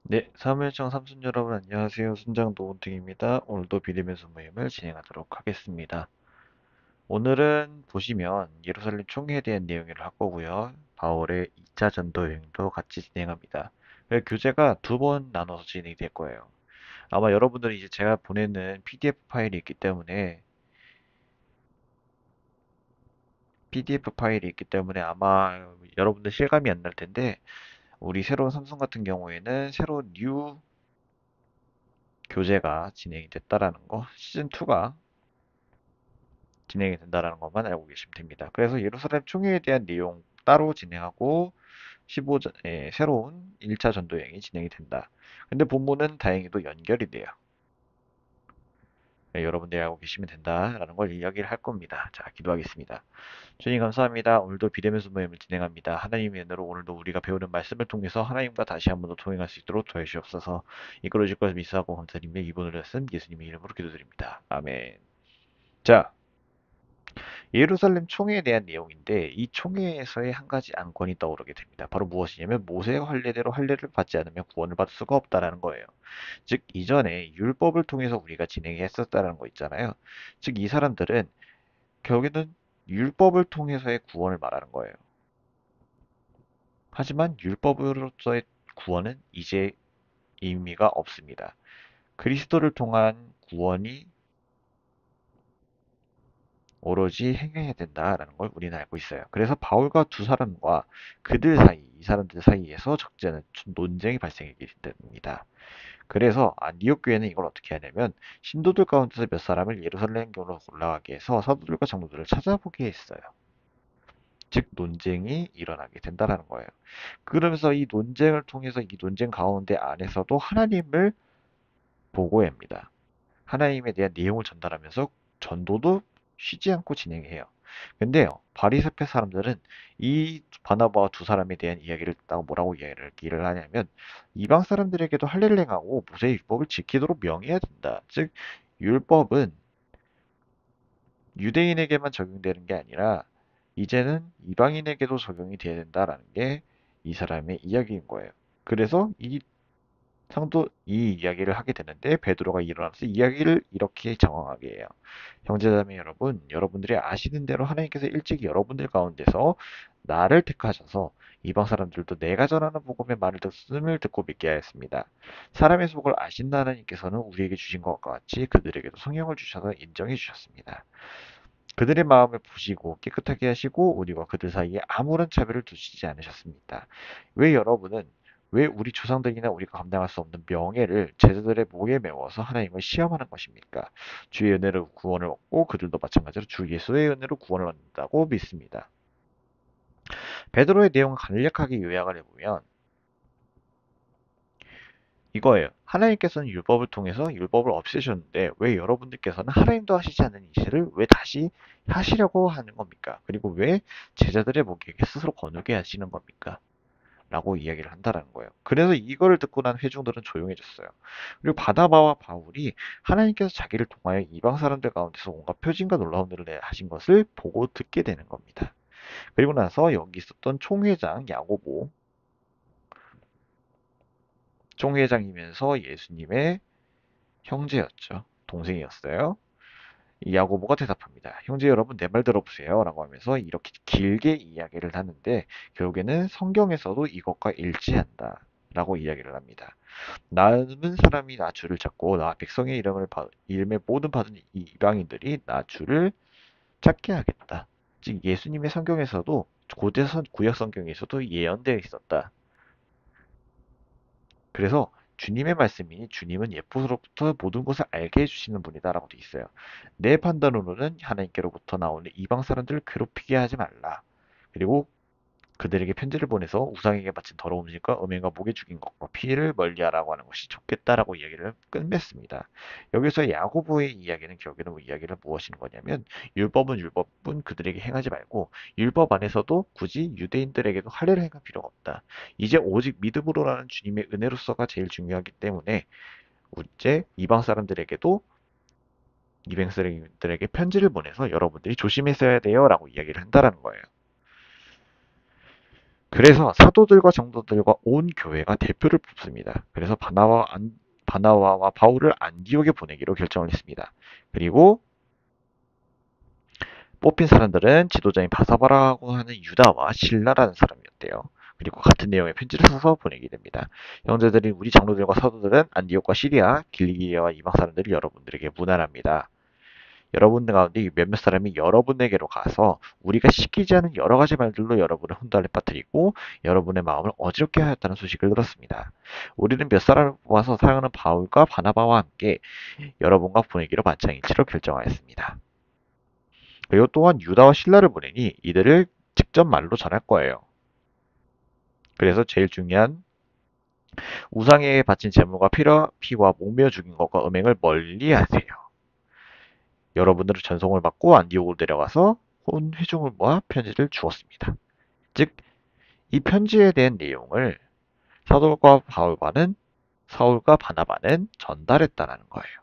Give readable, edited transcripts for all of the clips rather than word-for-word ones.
네, 사무엘청 삼순 여러분 안녕하세요. 순장 노은택입니다. 오늘도 비대면서 모임을 진행하도록 하겠습니다. 오늘은 보시면 예루살렘 총회에 대한 내용을 할 거고요. 바울의 2차 전도 여행도 같이 진행합니다. 교재가 두 번 나눠서 진행이 될 거예요. 아마 여러분들이 이제 제가 보내는 PDF 파일이 있기 때문에 아마 여러분들 실감이 안 날 텐데 우리 새로운 삼성 같은 경우에는 새로운 뉴 교재가 진행이 됐다라는 거, 시즌2가 진행이 된다는 것만 알고 계시면 됩니다. 그래서 예루살렘 총회에 대한 내용 따로 진행하고 15전, 새로운 1차 전도 여행이 진행이 된다. 근데 본문은 다행히도 연결이 돼요. 여러분들이 알고 계시면 된다라는 걸 이야기를 할 겁니다. 자, 기도하겠습니다. 주님 감사합니다. 오늘도 비대면서 모임을 진행합니다. 하나님의 은혜로 오늘도 우리가 배우는 말씀을 통해서 하나님과 다시 한 번 더 통행할 수 있도록 도와주시옵소서. 이끌어질 것을 믿사하고 감사드리며 이분을 말씀 예수님의 이름으로 기도드립니다. 아멘. 자, 예루살렘 총회에 대한 내용인데 이 총회에서의 한 가지 안건이 떠오르게 됩니다. 바로 무엇이냐면 모세의 할례대로 할례를 받지 않으면 구원을 받을 수가 없다라는 거예요. 즉 이전에 율법을 통해서 우리가 진행했었다는 거 있잖아요. 즉 이 사람들은 결국에는 율법을 통해서의 구원을 말하는 거예요. 하지만 율법으로서의 구원은 이제 의미가 없습니다. 그리스도를 통한 구원이 오로지 행해야 된다라는 걸 우리는 알고 있어요. 그래서 바울과 두 사람과 그들 사이, 이 사람들 사이에서 적잖은 논쟁이 발생하게 됩니다. 그래서 안디옥 교회는 이걸 어떻게 하냐면 신도들 가운데서 몇 사람을 예루살렘 교로 올라가게 해서 사도들과 장로들을 찾아보게 했어요. 즉 논쟁이 일어나게 된다라는 거예요. 그러면서 이 논쟁을 통해서 이 논쟁 가운데 안에서도 하나님을 보고합니다. 하나님에 대한 내용을 전달하면서 전도도 쉬지 않고 진행해요. 근데요, 바리새파 사람들은 이 바나바와 두 사람에 대한 이야기를 듣다가 뭐라고 이야기를 하냐면 이방 사람들에게도 할례를 행하고 모세의 율법을 지키도록 명해야 된다. 즉 율법은 유대인에게만 적용되는 게 아니라 이제는 이방인에게도 적용이 돼야 된다라는 게 이 사람의 이야기인 거예요. 그래서 이 상도 이 이야기를 하게 되는데 베드로가 일어나서 이야기를 이렇게 정황하게 해요. 형제자매 여러분, 여러분들이 아시는 대로 하나님께서 일찍 여러분들 가운데서 나를 택하셔서 이방 사람들도 내가 전하는 복음의 말을 듣음을 듣고 믿게 하였습니다. 사람의 속을 아신다 하나님께서는 우리에게 주신 것과 같이 그들에게도 성령을 주셔서 인정해 주셨습니다. 그들의 마음을 보시고 깨끗하게 하시고 우리와 그들 사이에 아무런 차별을 두시지 않으셨습니다. 왜 여러분은 왜 우리 조상들이나 우리가 감당할 수 없는 명예를 제자들의 목에 메워서 하나님을 시험하는 것입니까? 주의 은혜로 구원을 얻고 그들도 마찬가지로 주 예수의 은혜로 구원을 얻는다고 믿습니다. 베드로의 내용을 간략하게 요약을 해보면 이거예요. 하나님께서는 율법을 통해서 율법을 없애셨는데 왜 여러분들께서는 하나님도 하시지 않는 이 일을 왜 다시 하시려고 하는 겁니까? 그리고 왜 제자들의 목에게 스스로 거누게 하시는 겁니까? 라고 이야기를 한다는 거예요. 그래서 이거를 듣고 난 회중들은 조용해졌어요. 그리고 바나바와 바울이 하나님께서 자기를 통하여 이방 사람들 가운데서 온갖 표징과 놀라운 일을 하신 것을 보고 듣게 되는 겁니다. 그리고 나서 여기 있었던 총회장 야고보, 총회장이면서 예수님의 형제였죠. 동생이었어요. 이 야고보가 대답합니다. 형제 여러분 내 말 들어보세요 라고 하면서 이렇게 길게 이야기를 하는데 결국에는 성경에서도 이것과 일치한다 라고 이야기를 합니다. 남은 사람이 나 주를 찾고 나 백성의 이름에 모든 받은 이방인들이 나 주를 찾게 하겠다. 즉 예수님의 성경에서도 고대선 구약 성경에서도 예언되어 있었다. 그래서 주님의 말씀이 주님은 예포로부터 모든 것을 알게 해주시는 분이다라고 되어 있어요. 내 판단으로는 하나님께로부터 나오는 이방 사람들을 괴롭히게 하지 말라. 그리고 그들에게 편지를 보내서 우상에게 바친 더러운 음식과 음행과 목에 죽인 것과 피를 멀리하라고 하는 것이 좋겠다라고 이야기를 끝맺습니다. 여기서 야고보의 이야기는 결국에는 이야기를 무엇인 거냐면 율법은 그들에게 행하지 말고 율법 안에서도 굳이 유대인들에게도 할례를 행할 필요가 없다. 이제 오직 믿음으로라는 주님의 은혜로서가 제일 중요하기 때문에 이제 이방 사람들에게도 이방 사람들에게 편지를 보내서 여러분들이 조심했어야 돼요라고 이야기를 한다는 거예요. 그래서 사도들과 장로들과 온 교회가 대표를 뽑습니다. 그래서 바나바와 바울을 안디옥에 보내기로 결정을 했습니다. 그리고 뽑힌 사람들은 지도자인 바사바라고 하는 유다와 실라라는 사람이었대요. 그리고 같은 내용의 편지를 써서 보내게 됩니다. 형제들이 우리 장로들과 사도들은 안디옥과 시리아, 길리기아와 이방 사람들이 여러분들에게 문안합니다. 여러분들 가운데 몇몇 사람이 여러분에게로 가서 우리가 시키지 않은 여러 가지 말들로 여러분을 혼돈에 빠뜨리고 여러분의 마음을 어지럽게 하였다는 소식을 들었습니다. 우리는 몇 사람을 뽑아서 사랑하는 바울과 바나바와 함께 여러분과 보내기로 만장일치로 결정하였습니다. 그리고 또한 유다와 신라를 보내니 이들을 직접 말로 전할 거예요. 그래서 제일 중요한 우상에 바친 제물과 피와 목매어 죽인 것과 음행을 멀리 하세요. 여러분들은 전송을 받고 안디옥으로 내려가서 온 회중을 모아 편지를 주었습니다. 즉, 이 편지에 대한 내용을 사울과 바나바는 전달했다는 거예요.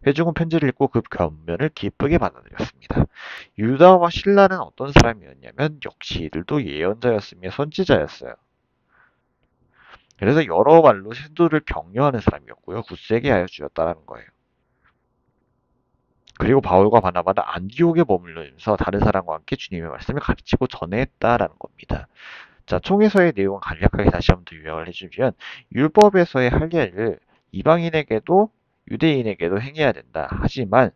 회중은 편지를 읽고 그 견면을 기쁘게 받아들였습니다. 유다와 신라는 어떤 사람이었냐면 역시 이들도 예언자였으며 선지자였어요. 그래서 여러 말로 신도를 격려하는 사람이었고요. 굳세게 하여 주었다는 거예요. 그리고 바울과 바나바는 안디옥에 머물면서 다른 사람과 함께 주님의 말씀을 가르치고 전했다라는 겁니다. 자, 총에서의 내용은 간략하게 다시 한번 더 요약을 해주면 율법에서의 할 일을 이방인에게도 유대인에게도 행해야 된다. 하지만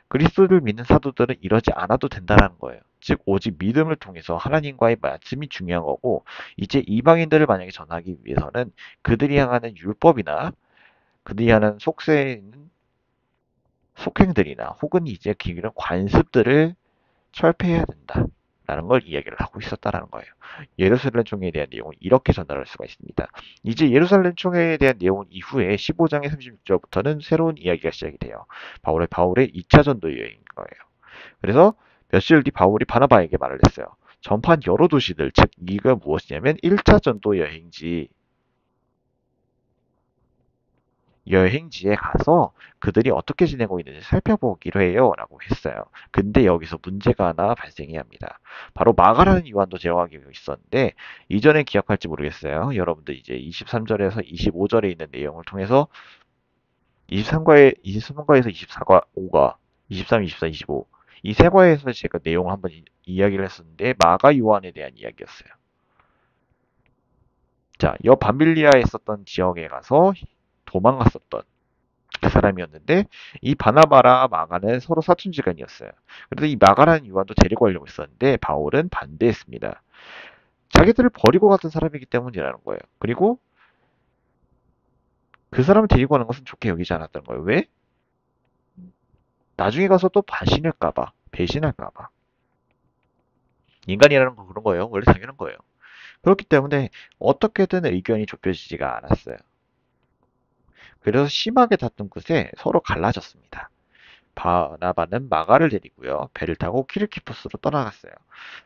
그리스도를 믿는 사도들은 이러지 않아도 된다는 거예요. 즉 오직 믿음을 통해서 하나님과의 말씀이 중요한 거고 이제 이방인들을 만약에 전하기 위해서는 그들이 향하는 율법이나 그들이 하는 속행들이나 혹은 이제 기기는 관습들을 철폐해야 된다라는 걸 이야기를 하고 있었다라는 거예요. 예루살렘 총회에 대한 내용을 이렇게 전달할 수가 있습니다. 이제 예루살렘 총회에 대한 내용은 이후에 15장의 36절부터는 새로운 이야기가 시작이 돼요. 바울의 2차 전도 여행인 거예요. 그래서 며칠 뒤 바울이 바나바에게 말을 했어요. 전판 여러 도시들, 즉 이가 무엇이냐면 1차 전도 여행지에 가서 그들이 어떻게 지내고 있는지 살펴보기로 해요. 라고 했어요. 근데 여기서 문제가 하나 발생해야 합니다. 바로 마가라는 요한도 제어하기로 있었는데, 이전에 기억할지 모르겠어요. 여러분들 이제 23절에서 25절에 있는 내용을 통해서 23과에서 24과 5가 23, 24, 25. 이 세 과에서 제가 내용을 한번 이야기를 했었는데, 마가 요한에 대한 이야기였어요. 자, 여 밤빌리아에 있었던 지역에 가서 도망갔었던 그 사람이었는데 이 바나바라 마가는 서로 사촌지간이었어요. 그래서 이 마가라는 요한도 데리고 가려고 했었는데 바울은 반대했습니다. 자기들을 버리고 갔던 사람이기 때문이라는 거예요. 그리고 그 사람을 데리고 가는 것은 좋게 여기지 않았던 거예요. 왜? 나중에 가서 또 배신할까봐. 인간이라는 건 그런 거예요. 원래 당연한 거예요. 그렇기 때문에 어떻게든 의견이 좁혀지지가 않았어요. 그래서 심하게 다툰 끝에 서로 갈라졌습니다. 바나바는 마가를 데리고요. 배를 타고 키르키포스로 떠나갔어요.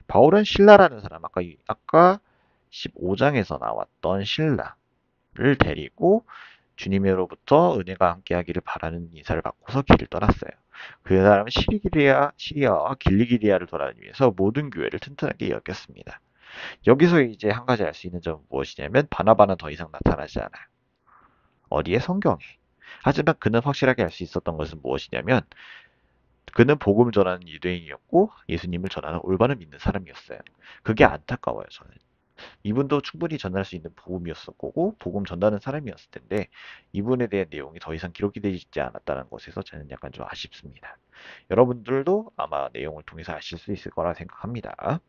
바울은 신라라는 사람, 아까 15장에서 나왔던 신라를 데리고 주님으로부터 은혜가 함께하기를 바라는 인사를 받고서 길을 떠났어요. 그 사람은 시리아와 길리기리아를 돌아다니면서 위해서 모든 교회를 튼튼하게 여겼습니다. 여기서 이제 한 가지 알 수 있는 점은 무엇이냐면 바나바는 더 이상 나타나지 않아요. 어디에? 성경에. 하지만 그는 확실하게 알 수 있었던 것은 무엇이냐면 그는 복음을 전하는 유대인이었고 예수님을 전하는 올바른 믿는 사람이었어요. 그게 안타까워요, 저는. 이분도 충분히 전할 수 있는 복음이었을 거고 복음 전하는 사람이었을 텐데 이분에 대한 내용이 더 이상 기록이 되지 않았다는 것에서 저는 약간 좀 아쉽습니다. 여러분들도 아마 내용을 통해서 아실 수 있을 거라 생각합니다.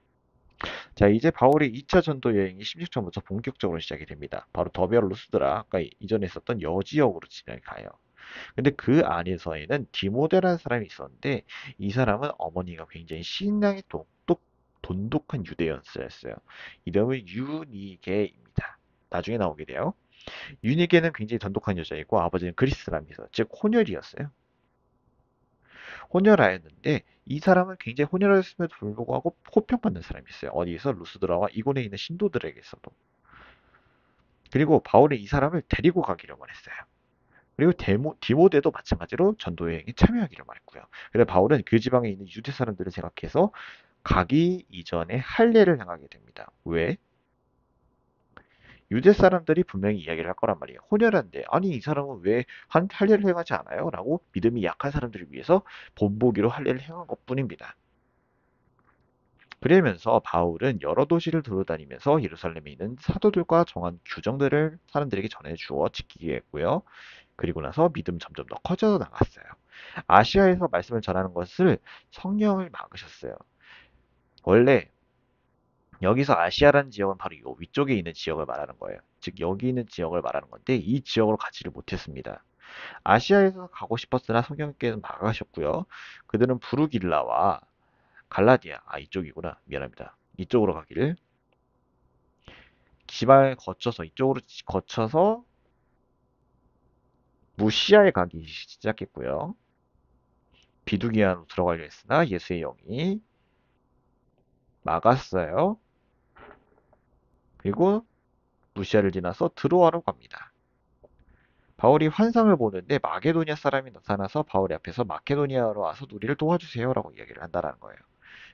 자, 이제 바울의 2차 전도 여행이 16장부터 본격적으로 시작이 됩니다. 바로 더베아 루스드라, 아까 이전에 있었던 여지역으로 진행이 가요. 근데 그 안에서에는 디모데라는 사람이 있었는데 이 사람은 어머니가 굉장히 신앙이 돈독한 유대인이었어요. 이름은 유니게입니다. 나중에 나오게 돼요. 유니게는 굉장히 돈독한 여자이고 아버지는 그리스 사람이서 즉 혼혈이었어요. 혼혈아였는데 이 사람은 굉장히 혼혈하였음에도 불구하고 호평받는 사람이었어요. 어디서? 루스드라와 이곳에 있는 신도들에게서도. 그리고 바울이 이 사람을 데리고 가기로만 했어요. 그리고 디모데도 마찬가지로 전도 여행에 참여하기로만 했고요. 그래서 바울은 그 지방에 있는 유대 사람들을 생각해서 가기 이전에 할례를 행하게 됩니다. 왜? 유대 사람들이 분명히 이야기를 할 거란 말이에요. 혼혈한데 아니 이 사람은 왜 할례를 행하지 않아요? 라고 믿음이 약한 사람들을 위해서 본보기로 할례를 행한 것뿐입니다. 그러면서 바울은 여러 도시를 돌아다니면서 예루살렘에 있는 사도들과 정한 규정들을 사람들에게 전해주어 지키게 했고요. 그리고 나서 믿음 점점 더 커져 나갔어요. 아시아에서 말씀을 전하는 것을 성령을 막으셨어요. 원래 여기서 아시아라는 지역은 바로 이 위쪽에 있는 지역을 말하는 거예요. 즉 여기 있는 지역을 말하는 건데 이 지역으로 가지를 못했습니다. 아시아에서 가고 싶었으나 성령께서 막으셨고요. 그들은 부르길라와 갈라디아, 이쪽이구나. 미안합니다. 이쪽으로 가기를 지방을 거쳐서 이쪽으로 거쳐서 무시아에 가기 시작했고요. 비두기안으로 들어가려 했으나 예수의 영이 막았어요. 그리고 무시아를 지나서 드로아로 갑니다. 바울이 환상을 보는데 마게도니아 사람이 나타나서 바울의 앞에서 마케도니아로 와서 우리를 도와주세요라고 이야기를 한다는 거예요.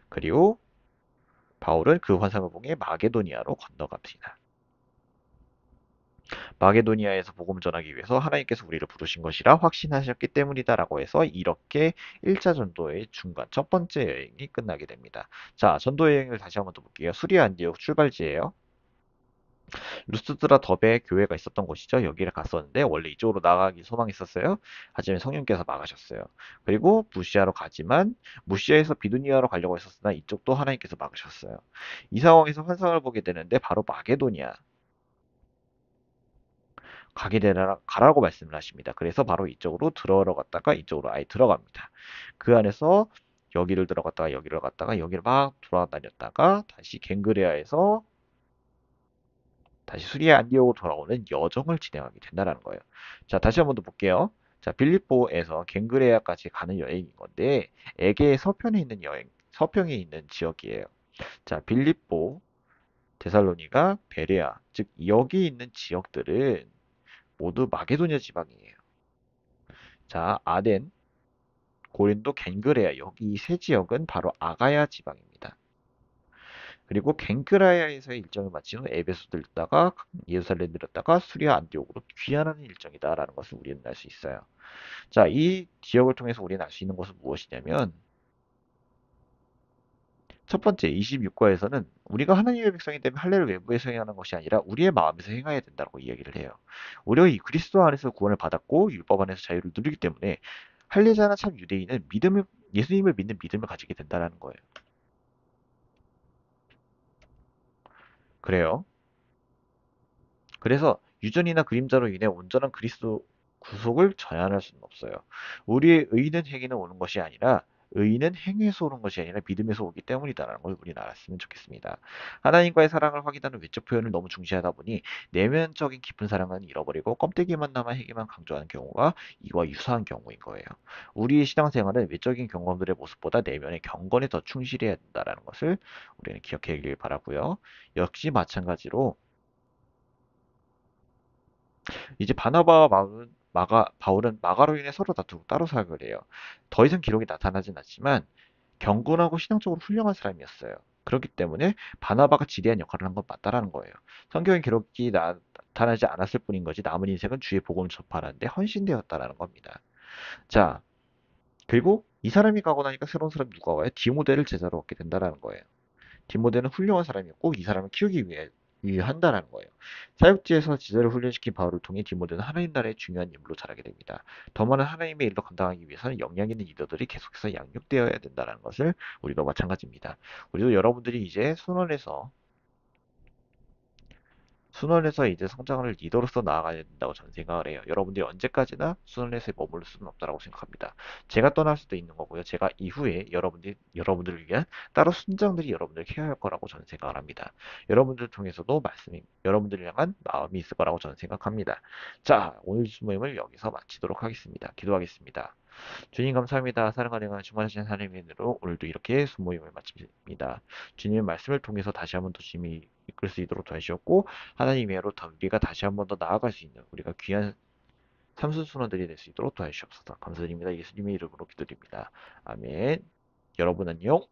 그리고 바울은 그 환상을 보게 마게도니아로 건너갑니다. 마게도니아에서 복음 전하기 위해서 하나님께서 우리를 부르신 것이라 확신하셨기 때문이다라고 해서 이렇게 1차 전도의 중간 첫 번째 여행이 끝나게 됩니다. 자, 전도 여행을 다시 한번 더 볼게요. 수리아 안디옥 출발지예요. 루스드라 더베 교회가 있었던 곳이죠. 여기를 갔었는데 원래 이쪽으로 나가기 소망했었어요. 하지만 성령께서 막으셨어요. 그리고 무시아로 가지만 무시아에서 비두니아로 가려고 했었으나 이쪽도 하나님께서 막으셨어요. 이 상황에서 환상을 보게 되는데 바로 마게도니아 가게 되라 가라고 말씀을 하십니다. 그래서 바로 이쪽으로 들어갔다가 이쪽으로 아예 들어갑니다. 그 안에서 여기를 들어갔다가 여기를 갔다가 여기를 막 돌아다녔다가 다시 갱그레아에서 다시 수리아 안디옥으로 돌아오는 여정을 진행하게 된다는 거예요. 자, 다시 한번 더 볼게요. 자, 빌립보에서 갱그레아까지 가는 여행인 건데 에게의 서편에 있는 서평에 있는 지역이에요. 자, 빌립보, 데살로니가, 베레아, 즉 여기 있는 지역들은 모두 마게도니아 지방이에요. 자, 아덴, 고린도, 갱그레아 여기 세 지역은 바로 아가야 지방입니다. 그리고 갱그라야에서의 일정을 마친 후 에베소 들렸다가 예루살렘 들렸다가 수리아 안디옥으로 귀환하는 일정이다라는 것을 우리는 알 수 있어요. 자, 이 지역을 통해서 우리는 알 수 있는 것은 무엇이냐면 첫 번째 26과에서는 우리가 하나님의 백성이 되면 할례를 외부에서 행하는 것이 아니라 우리의 마음에서 행해야 된다고 이야기를 해요. 우리가 이 그리스도 안에서 구원을 받았고 율법 안에서 자유를 누리기 때문에 할례자나 참 유대인은 예수님을 믿는 믿음을 가지게 된다는 거예요. 그래요. 그래서 유전이나 그림자로 인해 온전한 그리스도 구속을 제한할 수는 없어요. 우리의 의는 행위는 오는 것이 아니라 의는 행위에서 오는 것이 아니라 믿음에서 오기 때문이다라는 걸 우리는 알았으면 좋겠습니다. 하나님과의 사랑을 확인하는 외적 표현을 너무 중시하다 보니 내면적인 깊은 사랑은 잃어버리고 껍데기만 남아 행위만 강조하는 경우가 이와 유사한 경우인 거예요. 우리의 신앙생활은 외적인 경험들의 모습보다 내면의 경건에 더 충실해야 된다는 것을 우리는 기억하길 바라고요. 역시 마찬가지로 이제 바나바와 바울은 마가로 인해 서로 다투고 따로 사역을 해요. 더 이상 기록이 나타나진 않지만 경건하고 신앙적으로 훌륭한 사람이었어요. 그렇기 때문에 바나바가 지대한 역할을 한 건 맞다라는 거예요. 성경의 기록이 나타나지 않았을 뿐인 거지 남은 인생은 주의 복음을 전파하는데 헌신되었다라는 겁니다. 자, 그리고 이 사람이 가고 나니까 새로운 사람이 누가 와요? 디모데를 제자로 얻게 된다라는 거예요. 디모데는 훌륭한 사람이었고 이 사람을 키우기 위해 한다는 거예요. 사역지에서 지도를 훈련시킨 바울을 통해 디모데는 하나님 나라의 중요한 인물로 자라게 됩니다. 더 많은 하나님의 일을 감당하기 위해서는 역량 있는 리더들이 계속해서 양육되어야 된다는 것을 우리도 마찬가지입니다. 우리도 여러분들이 이제 순원에서 이제 성장을 리더로서 나아가야 된다고 저는 생각을 해요. 여러분들이 언제까지나 순원에서 머무를 수는 없다고 생각합니다. 제가 떠날 수도 있는 거고요. 제가 이후에 여러분들을 위한 따로 순장들이 여러분들을 케어할 거라고 저는 생각을 합니다. 여러분들 통해서도 여러분들을 향한 마음이 있을 거라고 저는 생각합니다. 자, 오늘 모임을 여기서 마치도록 하겠습니다. 기도하겠습니다. 주님 감사합니다. 사랑하는 주만하신 하나님의 은혜로 오늘도 이렇게 수모임을 마칩니다. 주님의 말씀을 통해서 다시 한번 더 주님이 이끌 수 있도록 도와주셨고 하나님의 애로 더 우리가 다시 한번 더 나아갈 수 있는 우리가 귀한 삼순순원들이 될 수 있도록 도와주시옵소서. 감사드립니다. 예수님의 이름으로 기도드립니다. 아멘. 여러분 안녕.